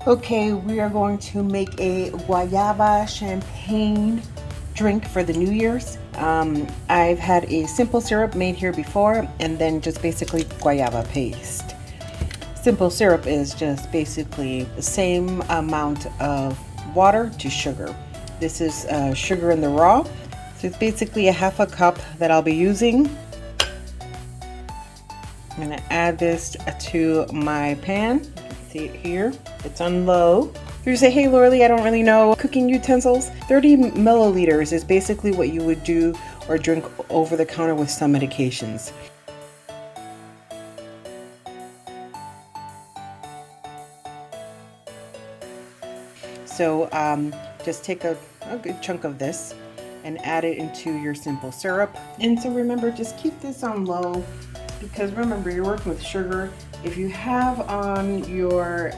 Okay, we are going to make a guayaba champagne drink for the New Year's. I've had a simple syrup made here before, and then just basically guayaba paste. Simple syrup is just basically the same amount of water to sugar. This is sugar in the raw, so it's basically a half a cup that I'll be using. I'm gonna add this to my pan. See it here, it's on low. If you say, hey Lauralee, I don't really know cooking utensils, 30 milliliters is basically what you would do or drink over the counter with some medications. So just take a good chunk of this and add it into your simple syrup. And so remember, just keep this on low, because remember, you're working with sugar. If you have on your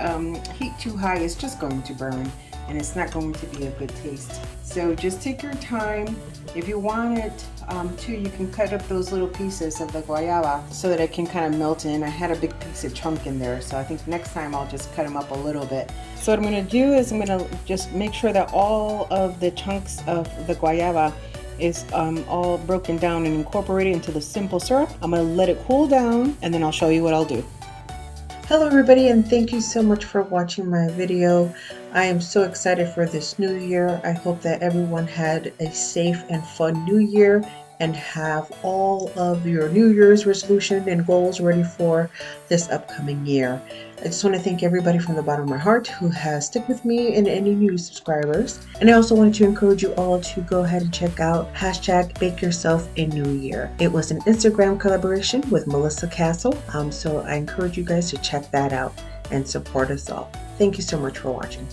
heat too high, it's just going to burn and it's not going to be a good taste. So just take your time. If you want it to, you can cut up those little pieces of the guayaba so that it can kind of melt in. I had a big piece of chunk in there, so I think next time I'll just cut them up a little bit. So what I'm going to do is I'm going to just make sure that all of the chunks of the guayaba is all broken down and incorporated into the simple syrup. I'm going to let it cool down and then I'll show you what I'll do. Hello everybody, and thank you so much for watching my video. I am so excited for this new year. I hope that everyone had a safe and fun new year and have all of your New Year's resolution and goals ready for this upcoming year. I just want to thank everybody from the bottom of my heart who has stuck with me and any new subscribers. And I also wanted to encourage you all to go ahead and check out hashtag Bake Yourself a New Year. It was an Instagram collaboration with Melissa Castle. So I encourage you guys to check that out and support us all. Thank you so much for watching.